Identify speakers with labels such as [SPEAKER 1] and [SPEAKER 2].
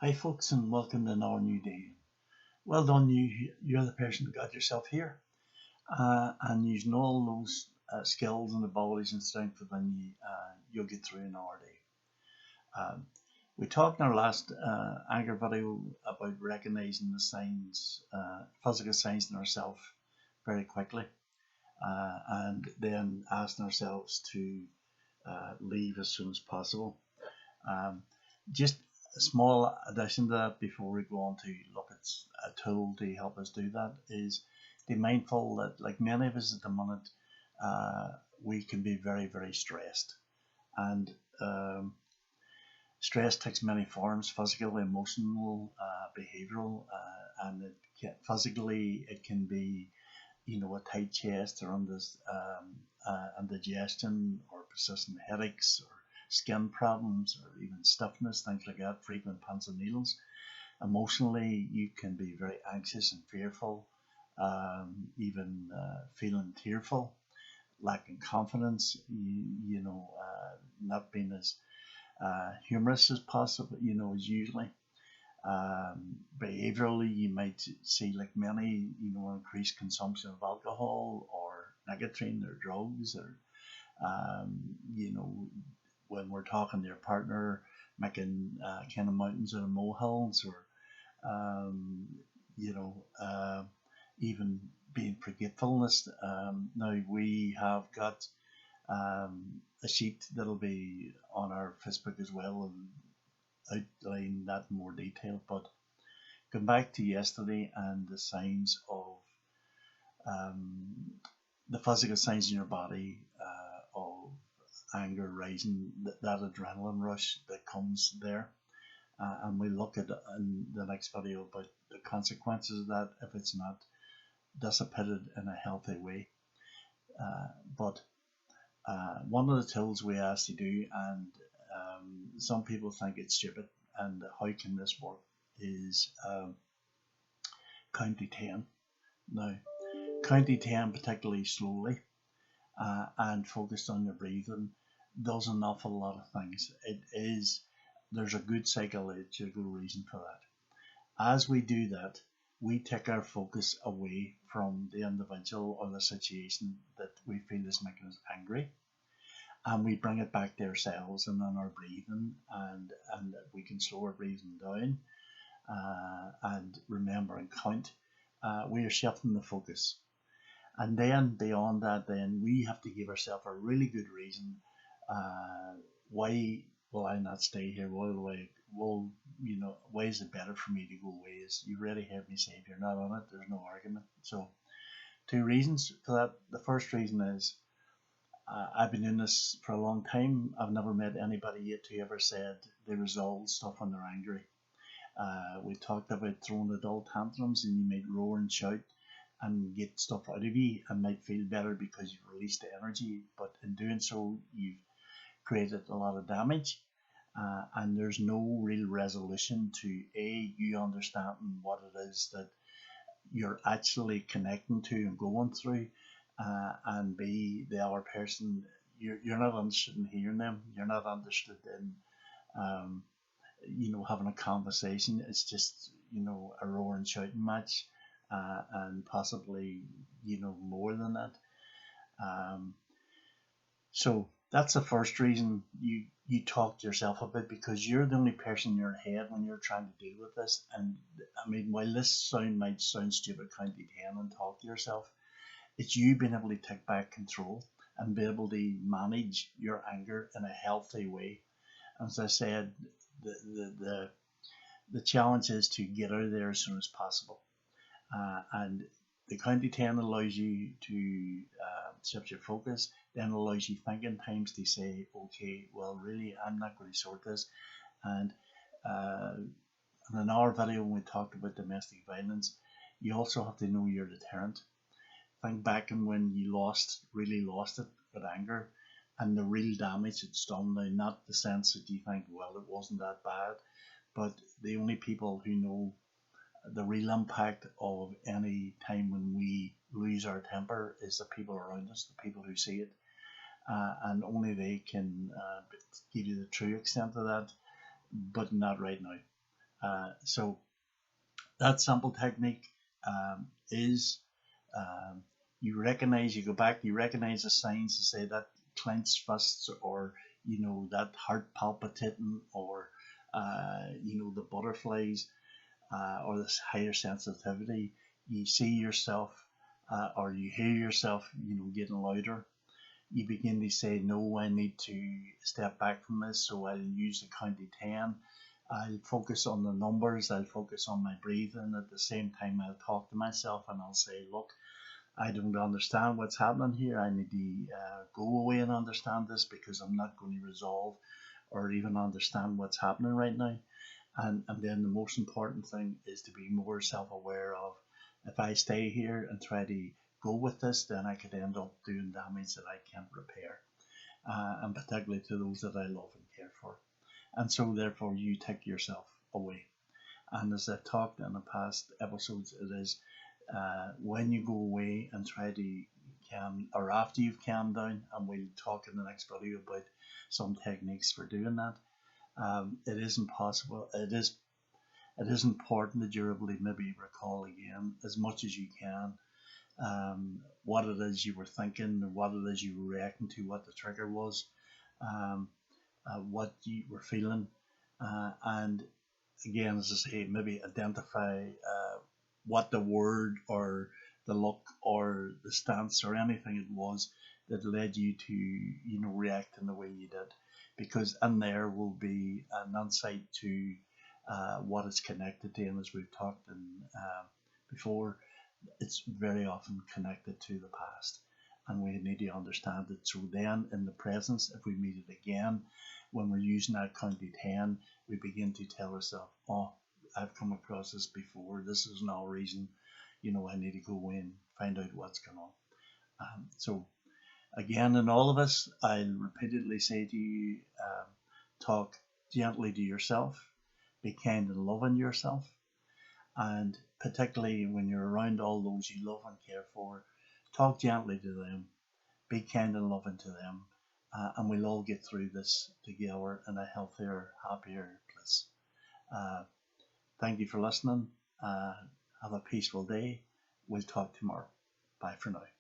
[SPEAKER 1] Hi, folks, and welcome to another new day. Well done, you're the person that got yourself here, and using all those skills and abilities and strength within you, you'll get through another day. Um, we talked in our last anchor video about recognizing the signs, physical signs in ourselves very quickly, and then asking ourselves to leave as soon as possible. Um, just a small addition to that before we go on to look at a tool to help us do that is be mindful that, like many of us at the moment, uh, we can be very, very stressed. And stress takes many forms: physical, emotional, behavioral, and physically it can be a tight chest or indigestion or persistent headaches or skin problems or even stiffness, things like that, frequent pins and needles. Emotionally, you can be very anxious and fearful, even feeling tearful, lacking confidence, not being as humorous as possible, as usually. Behaviorally, you might see, like many, increased consumption of alcohol or nicotine or drugs, or when we're talking to your partner, making kind of mountains out of molehills, or um, you know, uh, even being forgetfulness. Now we have got a sheet that'll be on our Facebook as well and outline that in more detail. But going back to yesterday and the signs of um, the physical signs in your body of anger rising, that adrenaline rush that comes there. And we look at in the next video about the consequences of that if it's not dissipated in a healthy way. But one of the tools we ask you to do, and some people think it's stupid, and how can this work, is count to 10. Now, count to 10 particularly slowly and focused on your breathing does an awful lot of things. There's a good psychological reason for that. As we do that, we take our focus away from the individual or the situation that we feel is making us angry, and we bring it back to ourselves and on our breathing, and we can slow our breathing down and remember and count. We are shifting the focus. And then beyond that, then we have to give ourselves a really good reason. Why will I not stay here? Why is it better for me to go away? As you already heard me say, if you're not on it, there's no argument. So, two reasons for that. The first reason is I've been doing this for a long time. I've never met anybody yet who ever said they resolve stuff when they're angry. We talked about throwing adult tantrums, and you might roar and shout and get stuff out of you and might feel better because you've released the energy, but in doing so, you've created a lot of damage. And there's no real resolution to you understanding what it is that you're actually connecting to and going through, and B, the other person, you're not interested in hearing them, you're not interested in um, having a conversation. It's just a roar and shouting match, and possibly more than that. Um, so that's the first reason you talk to yourself a bit, because you're the only person in your head when you're trying to deal with this. And I mean, while this might sound stupid, count to 10 and talk to yourself, it's you being able to take back control and be able to manage your anger in a healthy way. As I said, the challenge is to get out of there as soon as possible. And the count to 10 allows you to shift your focus, then allows you thinking times to say, okay, well, really, I'm not going to sort this. And in our video, when we talked about domestic violence, you also have to know your deterrent. Think back on when you really lost it with anger, and the real damage it's done. Now, not the sense that you think, well, it wasn't that bad, but the only people who know the real impact of any time when we lose our temper is the people around us, the people who see it, and only they can give you the true extent of that, but not right now. So that simple technique is you recognize, you go back, you recognize the signs to say that clenched fists, or that heart palpitating, or the butterflies, or this higher sensitivity. You see yourself, or you hear yourself, getting louder. You begin to say, no, I need to step back from this, so I'll use the count to 10. I'll focus on the numbers, I'll focus on my breathing. At the same time, I'll talk to myself and I'll say, look, I don't understand what's happening here. I need to go away and understand this, because I'm not going to resolve or even understand what's happening right now. And then the most important thing is to be more self-aware of, if I stay here and try to go with this, then I could end up doing damage that I can't repair, and particularly to those that I love and care for. And so therefore you take yourself away. And as I've talked in the past episodes, it is when you go away and try to calm, or after you've calmed down, and we'll talk in the next video about some techniques for doing that. It isn't possible. It is important that you're able to maybe recall again as much as you can, what it is you were thinking, what it is you were reacting to, what the trigger was, um, what you were feeling, and again, as I say, maybe identify what the word or the look or the stance or anything it was that led you to react in the way you did, because in there will be an insight to what it's connected to. And as we've talked in before, it's very often connected to the past, and we need to understand it. So then in the presence, if we meet it again, when we're using that count to 10, we begin to tell ourselves, oh, I've come across this before, this is no reason, I need to go in, find out what's going on. So again, in all of us, I'll repeatedly say to you, talk gently to yourself, be kind and loving yourself, and particularly when you're around all those you love and care for, talk gently to them, be kind and loving to them, and we'll all get through this together in a healthier, happier place. Thank you for listening. Have a peaceful day. We'll talk tomorrow. Bye for now.